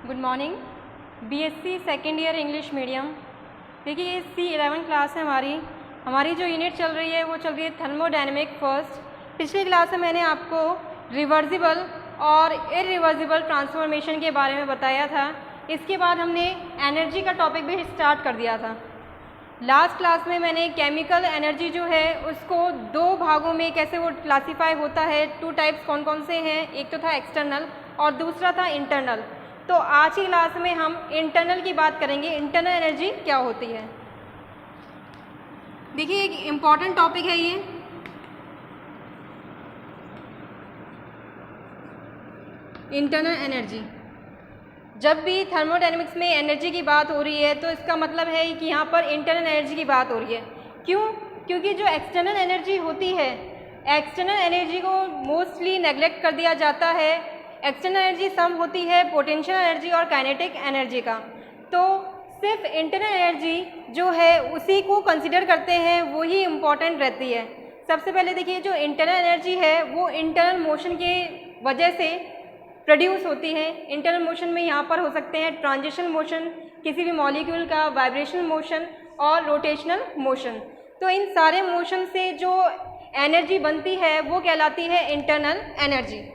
Good morning. BSc second year English medium. देखिए ये C11 class है हमारी जो यूनिट चल रही है वो चल रही है थर्मोडायनेमिक फर्स्ट। पिछली क्लास में मैंने आपको रिवर्सिबल और इरिवर्सिबल ट्रांसफॉर्मेशन के बारे में बताया था। इसके बाद हमने एनर्जी का टॉपिक भी स्टार्ट कर दिया था। लास्ट क्लास में मैंने केमिकल एनर्जी जो है उसको दो भागों में कैसे वो क्लासीफाई होता है, टू टाइप्स कौन कौन से हैं, एक तो था एक्सटर्नल और दूसरा था इंटरनल। तो आज की क्लास में हम इंटरनल की बात करेंगे, इंटरनल एनर्जी क्या होती है। देखिए एक इम्पॉर्टेंट टॉपिक है ये। इंटरनल एनर्जी, जब भी थर्मोडायनेमिक्स में एनर्जी की बात हो रही है तो इसका मतलब है कि यहाँ पर इंटरनल एनर्जी की बात हो रही है। क्यों? क्योंकि जो एक्सटर्नल एनर्जी होती है, एक्सटर्नल एनर्जी को मोस्टली नेग्लेक्ट कर दिया जाता है। एक्सटर्नल एनर्जी सम होती है पोटेंशियल एनर्जी और काइनेटिक एनर्जी का, तो सिर्फ इंटरनल एनर्जी जो है उसी को कंसिडर करते हैं, वही इम्पॉर्टेंट रहती है। सबसे पहले देखिए जो इंटरनल एनर्जी है वो इंटरनल मोशन के वजह से प्रोड्यूस होती है। इंटरनल मोशन में यहाँ पर हो सकते हैं ट्रांजिशन मोशन किसी भी मॉलिक्यूल का, वाइब्रेशनल मोशन और रोटेशनल मोशन। तो इन सारे मोशन से जो एनर्जी बनती है वो कहलाती है internal energy.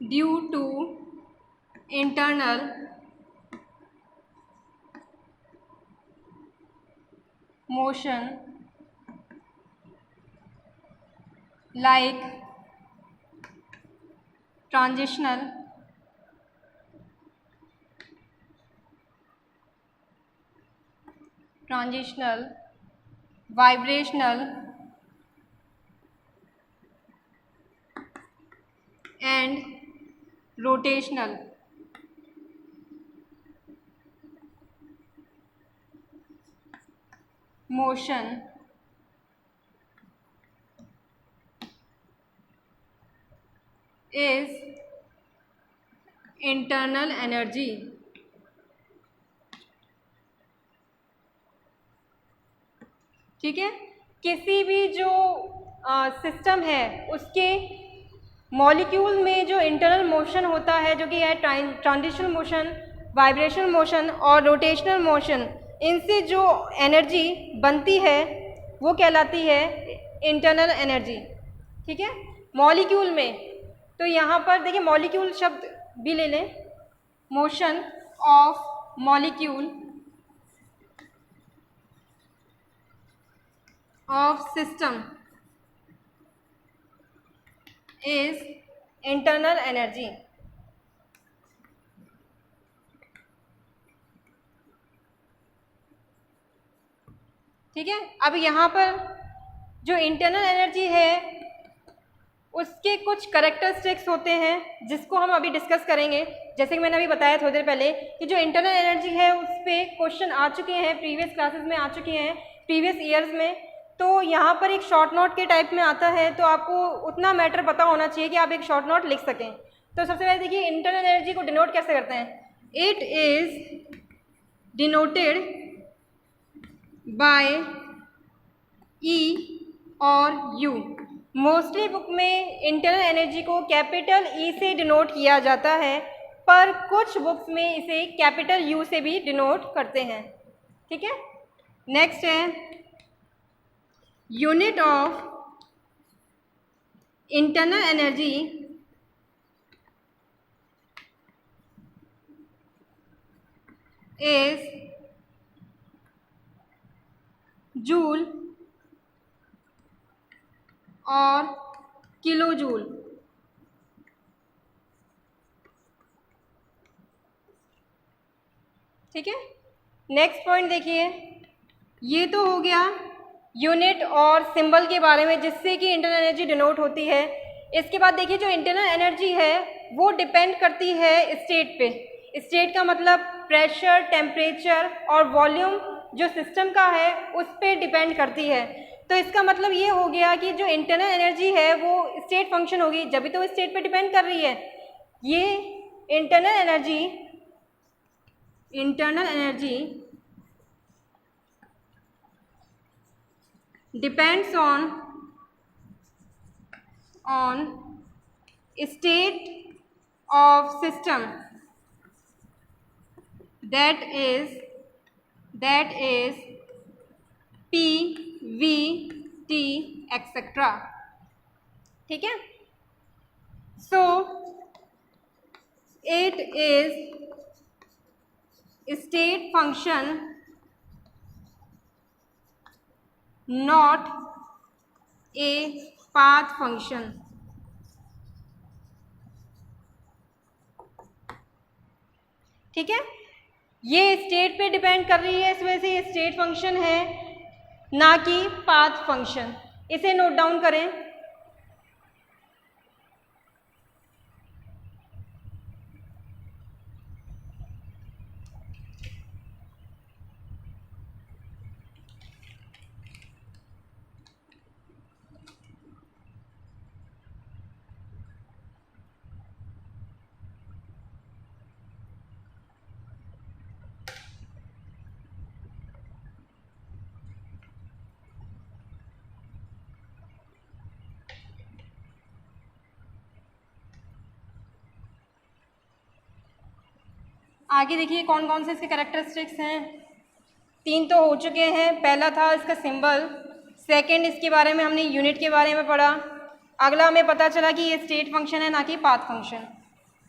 Due to internal motion like transitional, vibrational and rotational motion is internal energy। ठीक है, किसी भी जो सिस्टम है उसके मॉलिक्यूल में जो इंटरनल मोशन होता है जो कि है ट्रांजिशनल मोशन, वाइब्रेशनल मोशन और रोटेशनल मोशन, इनसे जो एनर्जी बनती है वो कहलाती है इंटरनल एनर्जी। ठीक है, मॉलिक्यूल में। तो यहाँ पर देखिए मॉलिक्यूल शब्द भी ले लें, motion of molecule of system is internal energy. ठीक है, अब यहाँ पर जो इंटरनल एनर्जी है उसके कुछ करेक्टरिस्टिक्स होते हैं जिसको हम अभी डिस्कस करेंगे। जैसे कि मैंने अभी बताया थोड़ी देर पहले कि जो इंटरनल एनर्जी है उस पर क्वेश्चन आ चुके हैं, प्रीवियस क्लासेस में आ चुके हैं, प्रीवियस ईयर्स में। तो यहाँ पर एक शॉर्ट नोट के टाइप में आता है, तो आपको उतना मैटर पता होना चाहिए कि आप एक शॉर्ट नोट लिख सकें। तो सबसे पहले देखिए इंटरनल एनर्जी को डिनोट कैसे करते हैं। इट इज डिनोटेड बाय ई और यू। मोस्टली बुक में इंटरनल एनर्जी को कैपिटल ई से डिनोट किया जाता है, पर कुछ बुक्स में इसे कैपिटल यू से भी डिनोट करते हैं। ठीक है, नेक्स्ट है unit of internal energy is joule और किलो जूल। ठीक है, नेक्स्ट पॉइंट देखिए, ये तो हो गया यूनिट और सिंबल के बारे में जिससे कि इंटरनल एनर्जी डिनोट होती है। इसके बाद देखिए जो इंटरनल एनर्जी है वो डिपेंड करती है स्टेट पे। स्टेट का मतलब प्रेशर, टेम्परेचर और वॉल्यूम जो सिस्टम का है उस पर डिपेंड करती है। तो इसका मतलब ये हो गया कि जो इंटरनल एनर्जी है वो स्टेट फंक्शन होगी, जब भी तो स्टेट पे डिपेंड कर रही है। ये internal energy depends on state of system that is P, V, T etc. ठीक है. So it is state function, not a path function. ठीक है. ये स्टेट पे डिपेंड कर रही है, इस वजह से ये स्टेट फंक्शन है, ना कि पाथ फंक्शन. इसे नोट डाउन करें. आगे देखिए कौन कौन से इसके कैरेक्टरिस्टिक्स हैं. 3 तो हो चुके हैं. पहला था इसका सिंबल, सेकंड इसके बारे में हमने यूनिट के बारे में पढ़ा, अगला हमें पता चला कि ये स्टेट फंक्शन है ना कि पाथ फंक्शन.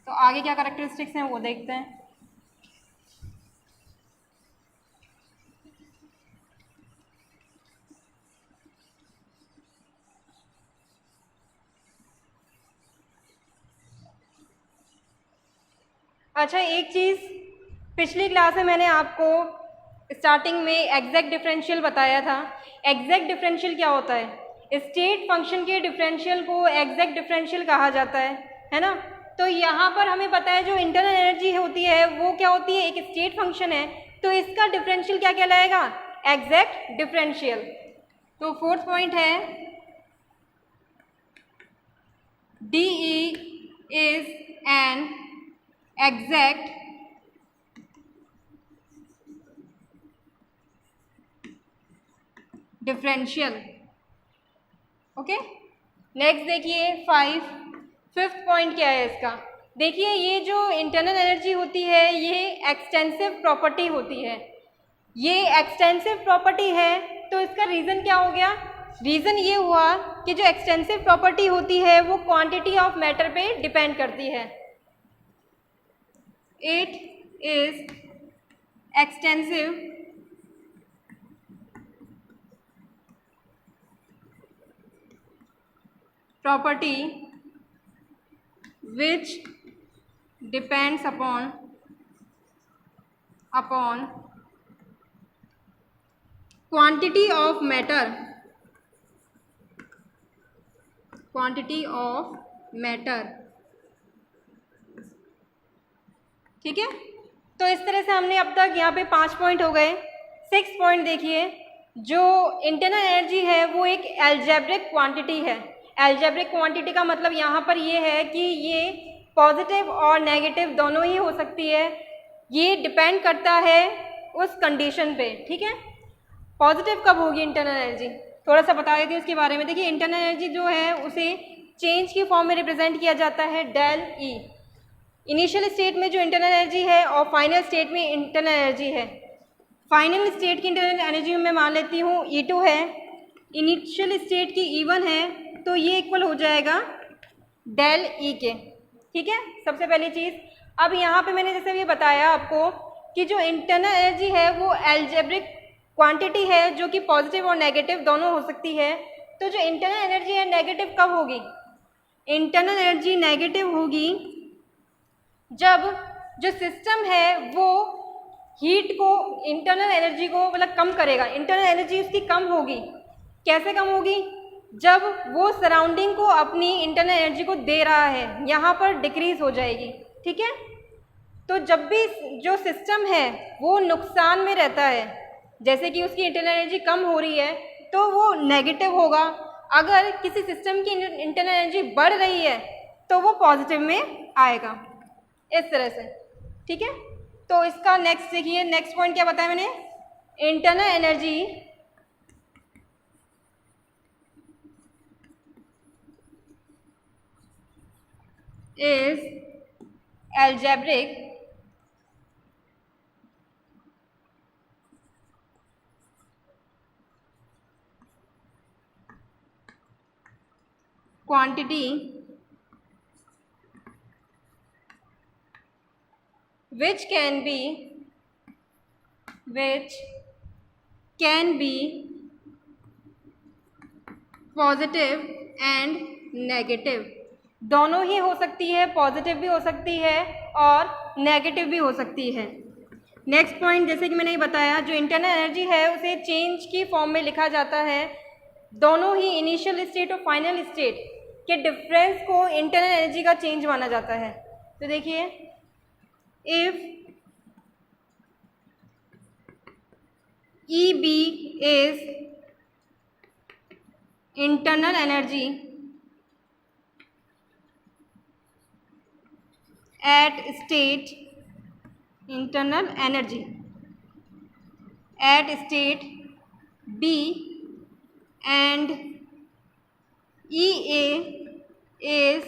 तो आगे क्या कैरेक्टरिस्टिक्स हैं वो देखते हैं. अच्छा, एक चीज़ पिछली क्लास में मैंने आपको स्टार्टिंग में एग्जैक्ट डिफरेंशियल बताया था. एग्जैक्ट डिफरेंशियल क्या होता है? स्टेट फंक्शन के डिफरेंशियल को एग्जैक्ट डिफरेंशियल कहा जाता है ना. तो यहाँ पर हमें पता है जो इंटरनल एनर्जी होती है वो क्या होती है, एक स्टेट फंक्शन है, तो इसका डिफरेंशियल क्या कहलाएगा? Exact differential. तो फोर्थ पॉइंट है DE is an exact differential. Okay. Next देखिए 5th पॉइंट क्या है इसका. देखिए ये जो इंटरनल एनर्जी होती है ये एक्सटेंसिव प्रॉपर्टी होती है. ये एक्सटेंसिव प्रॉपर्टी है तो इसका रीज़न क्या हो गया? रीज़न ये हुआ कि जो एक्सटेंसिव प्रॉपर्टी होती है वो क्वांटिटी ऑफ मैटर पे डिपेंड करती है. It is extensive property which depends upon quantity of matter. ठीक है. तो इस तरह से हमने अब तक यहाँ पे 5 पॉइंट हो गए. 6 पॉइंट देखिए, जो इंटरनल एनर्जी है वो एक एल्जेब्रिक क्वांटिटी है. एल्जेब्रिक क्वांटिटी का मतलब यहाँ पर ये है कि ये पॉजिटिव और नेगेटिव दोनों ही हो सकती है. ये डिपेंड करता है उस कंडीशन पे. ठीक है. पॉजिटिव कब होगी इंटरनल एनर्जी, थोड़ा सा बता देती हूँ उसके बारे में. देखिए इंटरनल एनर्जी जो है उसे चेंज की फॉर्म में रिप्रेजेंट किया जाता है डेल ई. इनिशियल स्टेट में जो इंटरनल एनर्जी है और फाइनल स्टेट में इंटरनल एनर्जी है. फाइनल स्टेट की इंटरनल एनर्जी मैं मान लेती हूँ E2 है, इनिशियल स्टेट की E1 है, तो ये इक्वल हो जाएगा डेल ई के. ठीक है. सबसे पहली चीज़. अब यहाँ पे मैंने जैसे ये बताया आपको कि जो इंटरनल एनर्जी है वो एल्जेब्रिक क्वांटिटी है जो कि पॉजिटिव और नेगेटिव दोनों हो सकती है. तो जो इंटरनल एनर्जी है नेगेटिव कब होगी? इंटरनल एनर्जी नेगेटिव होगी जब जो सिस्टम है वो हीट को, इंटरनल एनर्जी को मतलब कम करेगा. इंटरनल एनर्जी उसकी कम होगी. कैसे कम होगी? जब वो सराउंडिंग को अपनी इंटरनल एनर्जी को दे रहा है, यहाँ पर डिक्रीज हो जाएगी. ठीक है. तो जब भी जो सिस्टम है वो नुकसान में रहता है, जैसे कि उसकी इंटरनल एनर्जी कम हो रही है तो वो नेगेटिव होगा. अगर किसी सिस्टम की इंटरनल एनर्जी बढ़ रही है तो वो पॉजिटिव में आएगा, इस तरह से. ठीक है. तो इसका नेक्स्ट देखिए, नेक्स्ट पॉइंट क्या बताया मैंने? Internal energy is algebraic quantity which can be positive and negative, दोनों ही हो सकती है, पॉजिटिव भी हो सकती है और नेगेटिव भी हो सकती है। नेक्स्ट पॉइंट, जैसे कि मैंने ये बताया, जो इंटरनल एनर्जी है उसे चेंज की फॉर्म में लिखा जाता है। दोनों ही इनिशियल स्टेट और फाइनल स्टेट के डिफरेंस को इंटरनल एनर्जी का चेंज माना जाता है। तो देखिए, if E B is internal energy at state internal energy at state B and EA is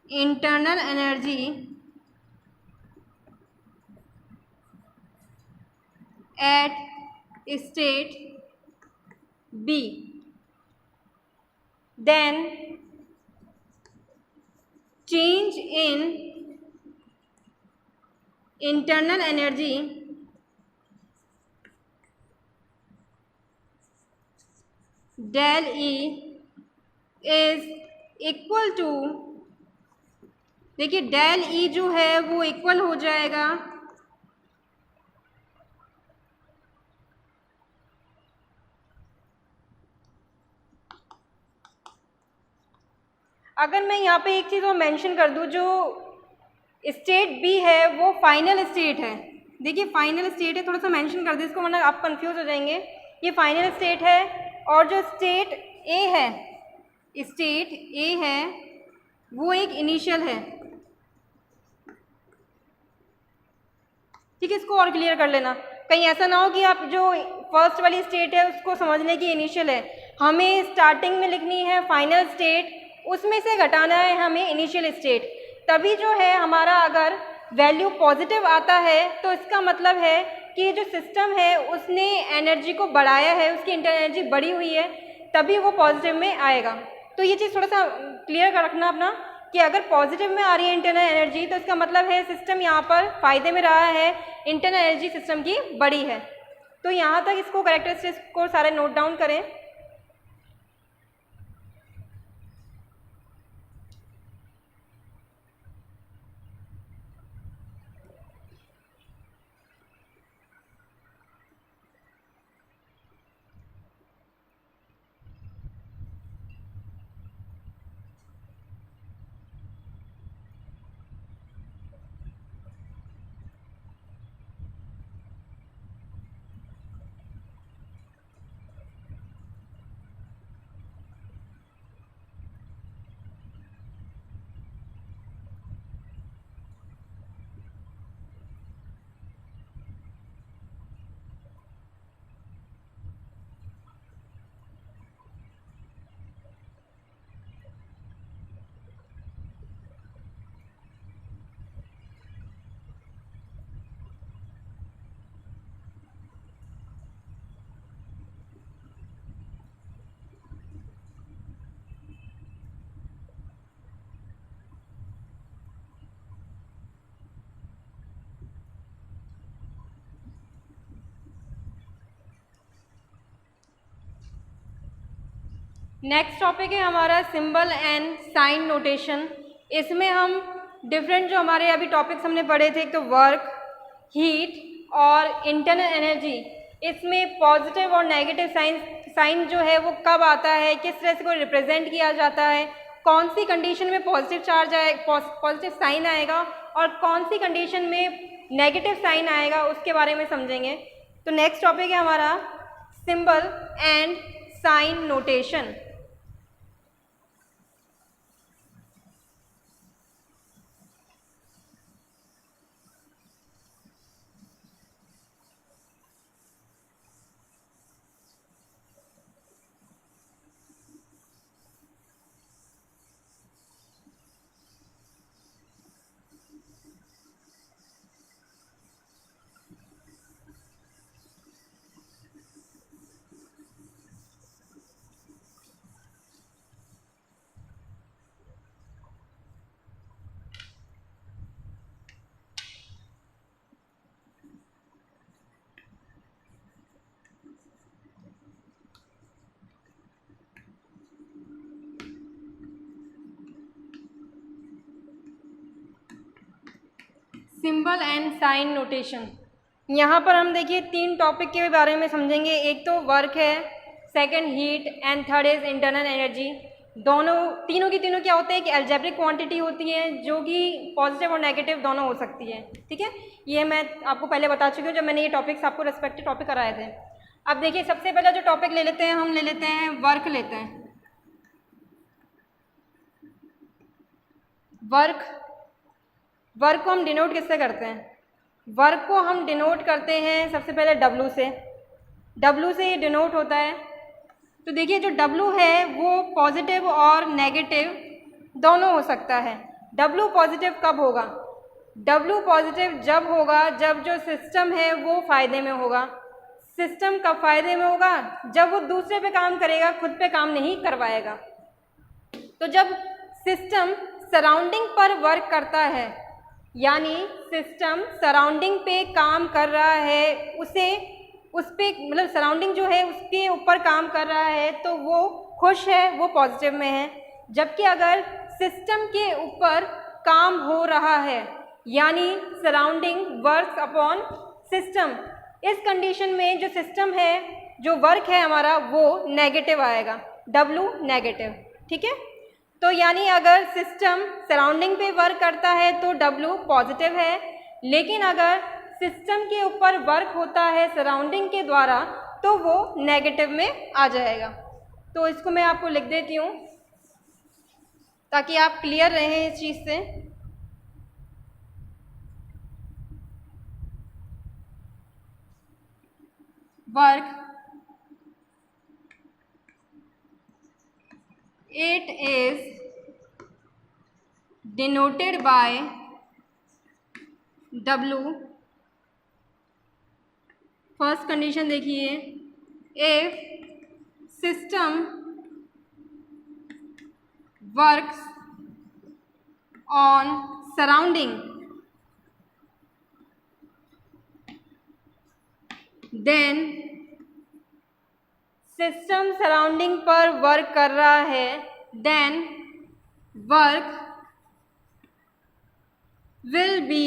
internal energy at state B, then change in internal energy del E is equal to, देखिए del E जो है वो equal हो जाएगा अगर मैं यहाँ पे एक चीज़ और मेंशन कर दूँ, जो स्टेट बी है वो फाइनल स्टेट है। देखिए फाइनल स्टेट है, थोड़ा सा मेंशन कर दे इसको वरना आप कंफ्यूज हो जाएंगे। ये फाइनल स्टेट है और जो स्टेट ए है वो एक इनिशियल है। ठीक है, इसको और क्लियर कर लेना, कहीं ऐसा ना हो कि आप जो फर्स्ट वाली स्टेट है उसको समझने की इनिशियल है। हमें स्टार्टिंग में लिखनी है फाइनल स्टेट, उसमें से घटाना है हमें इनिशियल स्टेट। तभी जो है हमारा अगर वैल्यू पॉजिटिव आता है तो इसका मतलब है कि जो सिस्टम है उसने एनर्जी को बढ़ाया है, उसकी इंटरनल एनर्जी बढ़ी हुई है, तभी वो पॉजिटिव में आएगा। तो ये चीज़ थोड़ा सा क्लियर कर रखना अपना कि अगर पॉजिटिव में आ रही है इंटरनल एनर्जी तो इसका मतलब है सिस्टम यहाँ पर फ़ायदे में रहा है, इंटरनल एनर्जी सिस्टम की बढ़ी है। तो यहाँ तक इसको कैरेक्टरिस्टिक्स को सारे नोट डाउन करें। नेक्स्ट टॉपिक है हमारा सिंबल एंड साइन नोटेशन। इसमें हम डिफरेंट जो हमारे अभी टॉपिक्स हमने पढ़े थे, एक तो वर्क, हीट और इंटरनल एनर्जी, इसमें पॉजिटिव और नेगेटिव साइन जो है वो कब आता है, किस तरह से को रिप्रेजेंट किया जाता है, कौन सी कंडीशन में पॉजिटिव चार्ज पॉजिटिव साइन आएगा और कौन सी कंडीशन में नेगेटिव साइन आएगा, उसके बारे में समझेंगे। तो नेक्स्ट टॉपिक है हमारा symbol and sign notation. Symbol and sign notation. यहाँ पर हम देखिए 3 टॉपिक के बारे में समझेंगे। एक तो वर्क है, second heat and third is internal energy. तीनों की तीनों क्या होते हैं कि अलजेब्रिक क्वांटिटी होती है जो कि पॉजिटिव और नेगेटिव दोनों हो सकती है। ठीक है, ये मैं आपको पहले बता चुकी हूँ जब मैंने ये टॉपिक्स आपको रेस्पेक्टिव टॉपिक कराए थे। अब देखिए सबसे पहला जो टॉपिक ले लेते हैं, हम ले लेते हैं वर्क लेते हैं। वर्क को हम डिनोट किससे करते हैं? वर्क को हम डिनोट करते हैं सबसे पहले W से। W से ये डिनोट होता है। तो देखिए जो W है वो पॉजिटिव और नेगेटिव दोनों हो सकता है। W पॉजिटिव कब होगा? W पॉजिटिव जब होगा जब जो सिस्टम है वो फ़ायदे में होगा। सिस्टम कब फ़ायदे में होगा? जब वो दूसरे पे काम करेगा, खुद पे काम नहीं करवाएगा। तो जब सिस्टम सराउंडिंग पर वर्क करता है, यानी सिस्टम सराउंडिंग पे काम कर रहा है, उस पे मतलब सराउंडिंग जो है उसके ऊपर काम कर रहा है, तो वो खुश है, वो पॉजिटिव में है। जबकि अगर सिस्टम के ऊपर काम हो रहा है, यानी सराउंडिंग वर्क्स अपॉन सिस्टम, इस कंडीशन में जो सिस्टम है, जो वर्क है हमारा, वो नेगेटिव आएगा, W नेगेटिव। ठीक है, तो यानी अगर सिस्टम सराउंडिंग पे वर्क करता है तो W पॉजिटिव है, लेकिन अगर सिस्टम के ऊपर वर्क होता है सराउंडिंग के द्वारा तो वो नेगेटिव में आ जाएगा। तो इसको मैं आपको लिख देती हूँ ताकि आप क्लियर रहें इस चीज़ से। Work, it is denoted by W। First condition देखिए, if system works on surrounding then system surrounding पर वर्क कर रहा है, then work will be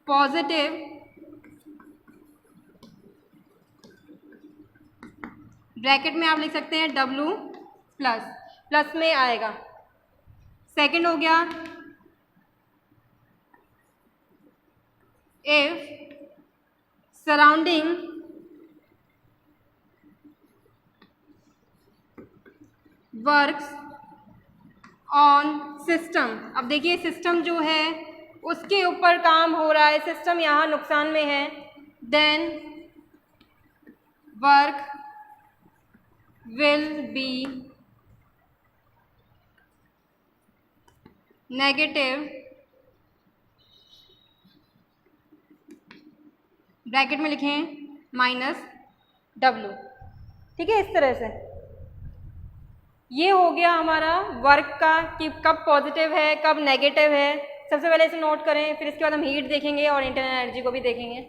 positive bracket में आप लिख सकते हैं W प्लस में आएगा। सेकंड हो गया, if surrounding works on system. अब देखिए सिस्टम जो है उसके ऊपर काम हो रहा है, सिस्टम यहाँ नुकसान में है, then work will be negative bracket में लिखें -W। ठीक है, इस तरह से ये हो गया हमारा वर्क का कि कब पॉजिटिव है कब नेगेटिव है। सबसे पहले इसे नोट करें, फिर इसके बाद हम हीट देखेंगे और इंटरनल एनर्जी को भी देखेंगे।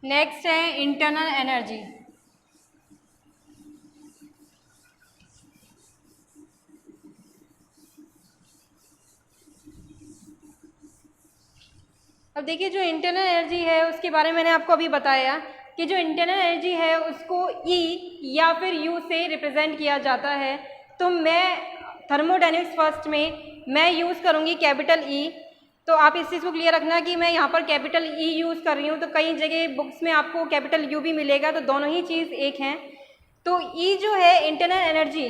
नेक्स्ट है इंटरनल एनर्जी। अब देखिए जो इंटरनल एनर्जी है उसके बारे में मैंने आपको अभी बताया कि जो इंटरनल एनर्जी है उसको E या फिर U से रिप्रेजेंट किया जाता है। तो मैं थर्मोडायनेमिक्स फर्स्ट में मैं यूज़ करूँगी कैपिटल E। तो आप इस चीज़ को क्लियर रखना कि मैं यहाँ पर कैपिटल E यूज़ कर रही हूँ, तो कई जगह बुक्स में आपको कैपिटल U भी मिलेगा, तो दोनों ही चीज़ एक हैं। तो E जो है इंटरनल एनर्जी,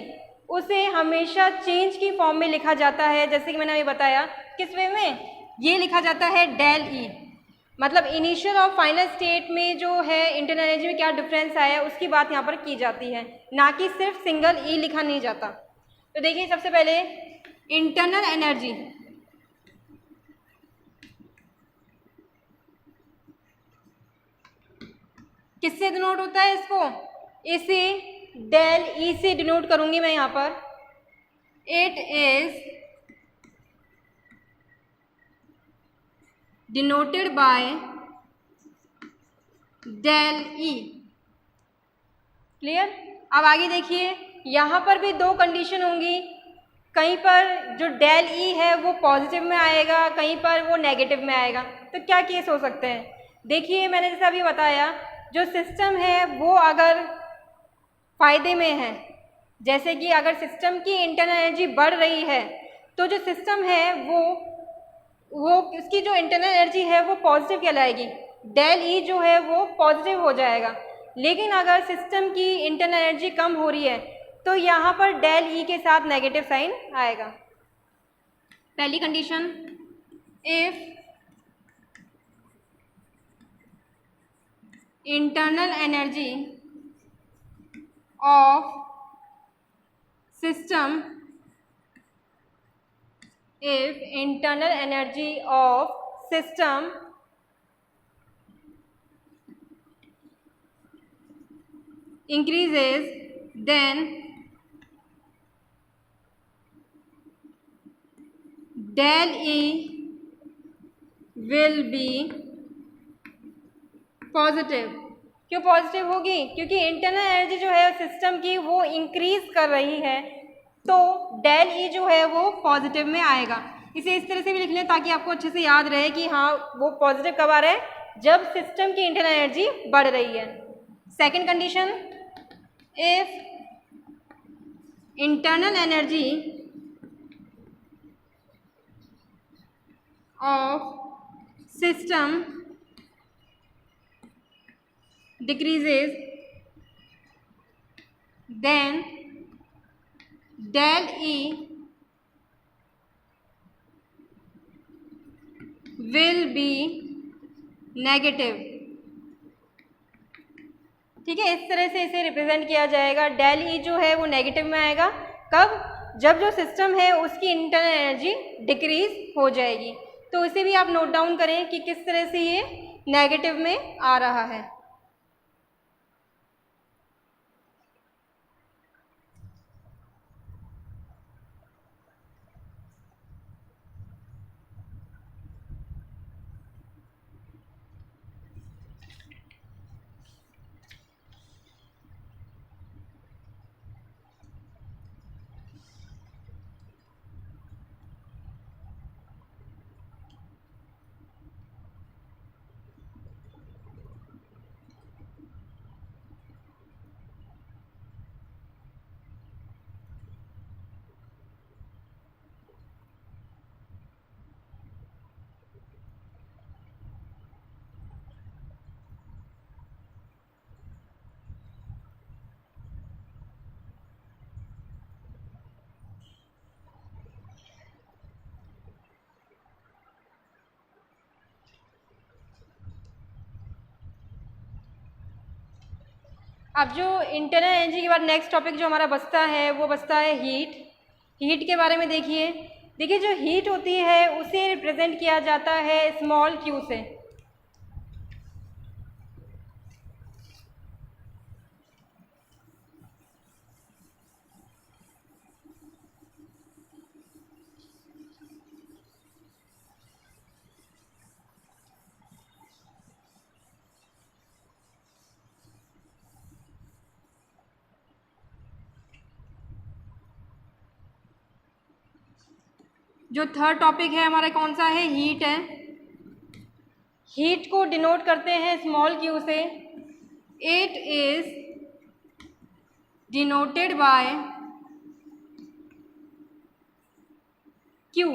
उसे हमेशा चेंज की फॉर्म में लिखा जाता है, जैसे कि मैंने अभी बताया। किस वे में? ये लिखा जाता है डेल ई। मतलब इनिशियल और फाइनल स्टेट में जो है इंटरनल एनर्जी में क्या डिफरेंस आया है उसकी बात यहाँ पर की जाती है, ना कि सिर्फ सिंगल ई लिखा नहीं जाता। तो देखिए सबसे पहले इंटरनल एनर्जी, किससे डिनोट होता है इसको, इसे डेल ई से डिनोट करूंगी मैं यहाँ पर। It is denoted by del E. Clear. अब आगे देखिए, यहाँ पर भी दो कंडीशन होंगी, कहीं पर जो डेल ई है वो पॉजिटिव में आएगा, कहीं पर वो नेगेटिव में आएगा। तो क्या केस हो सकते हैं, देखिए मैंने जैसे अभी बताया, जो सिस्टम है वो अगर फ़ायदे में है, जैसे कि अगर सिस्टम की इंटरनल एनर्जी बढ़ रही है तो जो सिस्टम है वो इसकी जो इंटरनल एनर्जी है वो पॉजिटिव कहलाएगी, डेल ई जो है वो पॉजिटिव हो जाएगा। लेकिन अगर सिस्टम की इंटरनल एनर्जी कम हो रही है तो यहाँ पर डेल ई के साथ नेगेटिव साइन आएगा। पहली condition, if internal energy of system, if internal energy of system increases, then del E will be positive. क्यों पॉजिटिव होगी, क्योंकि इंटरनल एनर्जी जो है सिस्टम की वो इंक्रीज कर रही है, तो डेल ई जो है वो पॉजिटिव में आएगा। इसे इस तरह से भी लिख लें ताकि आपको अच्छे से याद रहे कि हाँ वो पॉजिटिव कब आ रहा है, जब सिस्टम की इंटरनल एनर्जी बढ़ रही है। Second condition, if internal energy of system decreases, then del E will be negative। ठीक है, इस तरह से इसे रिप्रेजेंट किया जाएगा। डेल ई जो है वो नेगेटिव में आएगा, कब, जब जो सिस्टम है उसकी इंटरनल एनर्जी डिक्रीज हो जाएगी। तो इसे भी आप नोट डाउन करें कि किस तरह से ये नेगेटिव में आ रहा है। अब जो इंटरनल एनर्जी के बाद नेक्स्ट टॉपिक जो हमारा बचता है वो बचता है हीट। हीट के बारे में देखिए जो हीट होती है उसे रिप्रेजेंट किया जाता है स्मॉल क्यू से। जो थर्ड टॉपिक है हमारा कौन सा है, हीट है। हीट को डिनोट करते हैं स्मॉल क्यू से। It is denoted bye Q.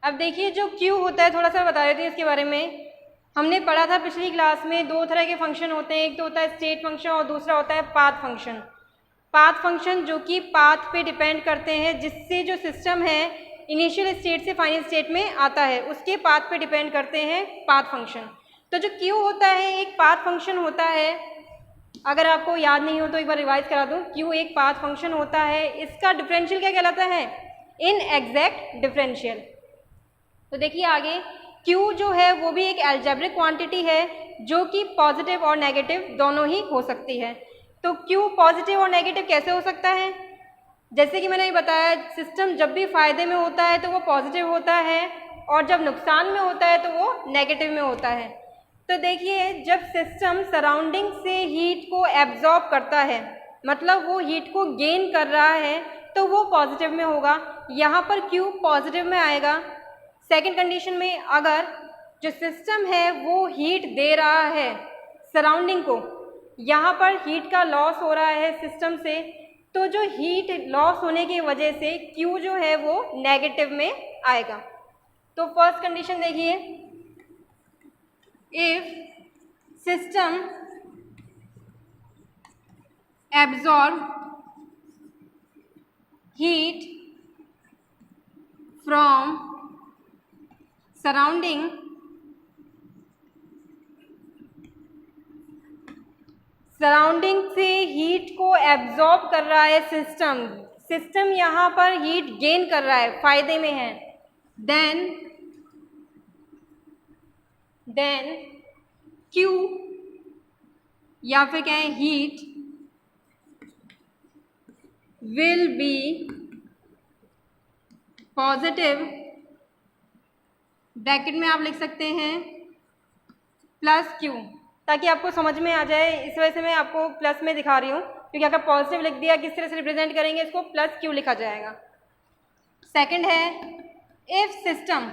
अब देखिए जो क्यू होता है, थोड़ा सा बता देते हैं इसके बारे में। हमने पढ़ा था पिछली क्लास में, दो तरह के फंक्शन होते हैं, एक तो होता है स्टेट फंक्शन और दूसरा होता है पाथ फंक्शन। पाथ फंक्शन जो कि पाथ पे डिपेंड करते हैं, जिससे जो सिस्टम है इनिशियल स्टेट से फाइनल स्टेट में आता है उसके पाथ पे डिपेंड करते हैं पाथ फंक्शन। तो जो क्यू होता है एक पाथ फंक्शन होता है, अगर आपको याद नहीं हो तो एक बार रिवाइज करा दूं, क्यू एक पाथ फंक्शन होता है, इसका डिफरेंशियल क्या कहलाता है, इन एग्जैक्ट डिफरेंशियल। तो देखिए आगे क्यू जो है वो भी एक एल्जेब्रिक क्वांटिटी है जो कि पॉजिटिव और नेगेटिव दोनों ही हो सकती है। तो क्यू पॉजिटिव और नेगेटिव कैसे हो सकता है, जैसे कि मैंने बताया सिस्टम जब भी फायदे में होता है तो वो पॉजिटिव होता है और जब नुकसान में होता है तो वो नेगेटिव में होता है। तो देखिए जब सिस्टम सराउंडिंग से हीट को एब्जॉर्ब करता है, मतलब वो हीट को गेन कर रहा है, तो वो पॉजिटिव में होगा, यहाँ पर क्यू पॉजिटिव में आएगा। सेकंड कंडीशन में अगर जो सिस्टम है वो हीट दे रहा है सराउंडिंग को, यहाँ पर हीट का लॉस हो रहा है सिस्टम से, तो जो हीट लॉस होने की वजह से क्यू जो है वो नेगेटिव में आएगा। तो फर्स्ट कंडीशन देखिए, if system absorb heat from surrounding से हीट को एब्जॉर्ब कर रहा है सिस्टम यहाँ पर हीट गेन कर रहा है, फायदे में है, देन क्यू या फिर क्या है heat will be positive, bracket में आप लिख सकते हैं प्लस क्यू, ताकि आपको समझ में आ जाए, इस वजह से मैं आपको प्लस में दिखा रही हूँ, क्योंकि अगर पॉजिटिव लिख दिया किस तरह से रिप्रेजेंट करेंगे इसको, प्लस क्यू लिखा जाएगा। सेकंड है इफ सिस्टम,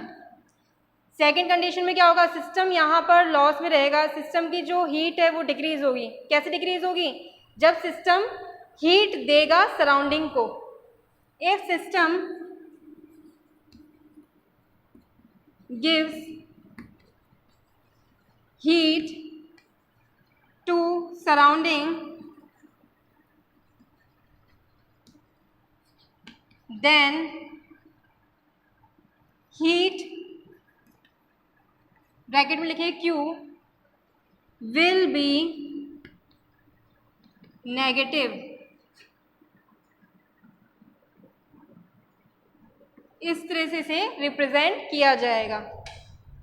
सेकंड कंडीशन में क्या होगा, सिस्टम यहाँ पर लॉस में रहेगा, सिस्टम की जो हीट है वो डिक्रीज होगी। कैसे डिक्रीज होगी, जब सिस्टम हीट देगा सराउंडिंग को। If system gives heat to surrounding then heat, bracket में लिखे Q विल बी नेगेटिव। इस तरह से इसे रिप्रेजेंट किया जाएगा।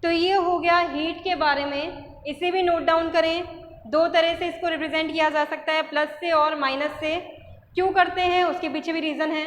तो ये हो गया हीट के बारे में, इसे भी नोट डाउन करें। दो तरह से इसको रिप्रेजेंट किया जा सकता है, प्लस से और माइनस से। क्यों करते हैं उसके पीछे भी रीज़न है।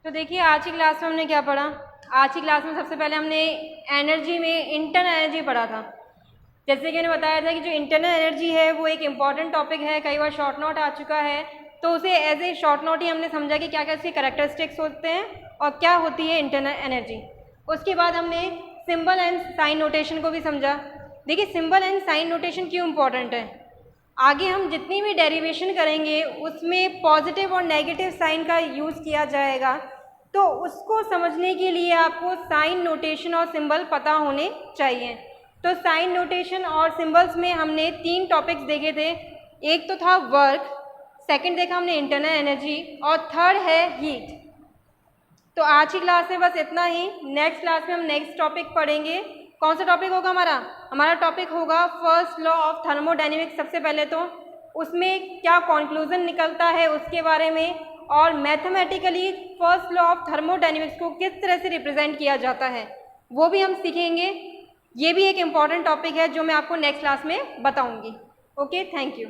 तो देखिए आज की क्लास में हमने क्या पढ़ा। आज की क्लास में सबसे पहले हमने एनर्जी में इंटरनल एनर्जी पढ़ा था। जैसे कि मैंने बताया था कि जो इंटरनल एनर्जी है वो एक इम्पॉर्टेंट टॉपिक है, कई बार शॉर्ट नोट आ चुका है, तो उसे एज ए शॉर्ट नोट ही हमने समझा कि क्या क्या उसके कैरेक्टरिस्टिक्स होते हैं और क्या होती है इंटरनल एनर्जी। उसके बाद हमने सिंबल एंड साइन नोटेशन को भी समझा। देखिए सिंबल एंड साइन नोटेशन क्यों इम्पॉर्टेंट है, आगे हम जितनी भी डेरिवेशन करेंगे उसमें पॉजिटिव और नेगेटिव साइन का यूज़ किया जाएगा, तो उसको समझने के लिए आपको साइन नोटेशन और सिंबल पता होने चाहिए। तो साइन नोटेशन और सिंबल्स में हमने 3 टॉपिक्स देखे थे। एक तो था वर्क, सेकंड देखा हमने इंटरनल एनर्जी और थर्ड है हीट। तो आज की क्लास में बस इतना ही। नेक्स्ट क्लास में हम नेक्स्ट टॉपिक पढ़ेंगे। कौन सा टॉपिक होगा हमारा टॉपिक होगा फर्स्ट लॉ ऑफ थर्मोडायनेमिक्स। सबसे पहले तो उसमें क्या कंक्लूजन निकलता है उसके बारे में, और mathematically first law of thermodynamics को किस तरह से रिप्रेजेंट किया जाता है वो भी हम सीखेंगे। ये भी एक इम्पॉर्टेंट टॉपिक है जो मैं आपको नेक्स्ट क्लास में बताऊंगी। Okay, thank you.